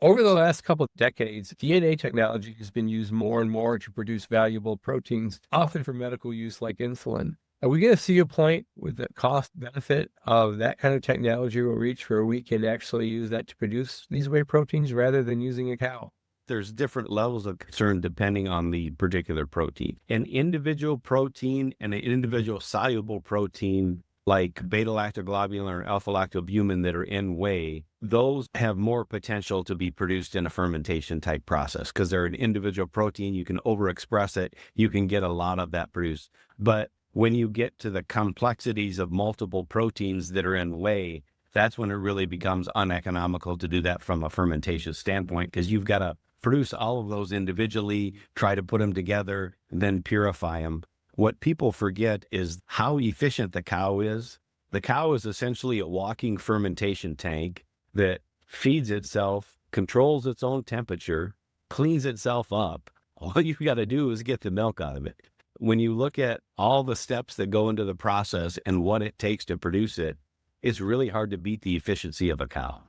Over the last couple of decades, DNA technology has been used more and more to produce valuable proteins, often for medical use like insulin. Are we going to see a point with the cost benefit of that kind of technology will reach where we can actually use that to produce these whey proteins rather than using a cow? There's different levels of concern depending on the particular protein. An individual protein and an individual soluble protein like beta-lactoglobulin or alpha-lactoalbumin that are in whey, those have more potential to be produced in a fermentation type process because they're an individual protein. You can overexpress it. You can get a lot of that produced. But when you get to the complexities of multiple proteins that are in whey, that's when it really becomes uneconomical to do that from a fermentation standpoint because you've got to produce all of those individually, try to put them together, and then purify them. What people forget is how efficient the cow is. The cow is essentially a walking fermentation tank that feeds itself, controls its own temperature, cleans itself up. All you got to do is get the milk out of it. When you look at all the steps that go into the process and what it takes to produce it, it's really hard to beat the efficiency of a cow.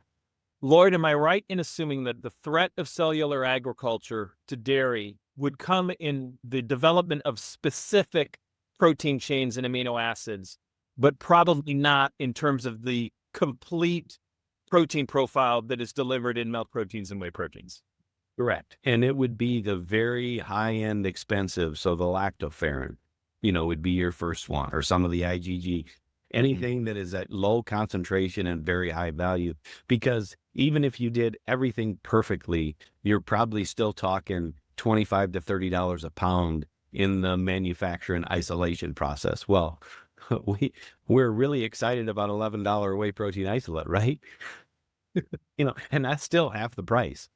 Lloyd, am I right in assuming that the threat of cellular agriculture to dairy would come in the development of specific protein chains and amino acids, but probably not in terms of the complete protein profile that is delivered in milk proteins and whey proteins? Correct. And it would be the very high-end expensive, so the lactoferrin, would be your first one, or some of the IgG, anything that is at low concentration and very high value. Because even if you did everything perfectly, you're probably still talking $25 to $30 a pound in the manufacture and isolation process. Well, we're really excited about $11 whey protein isolate, right? And that's still half the price.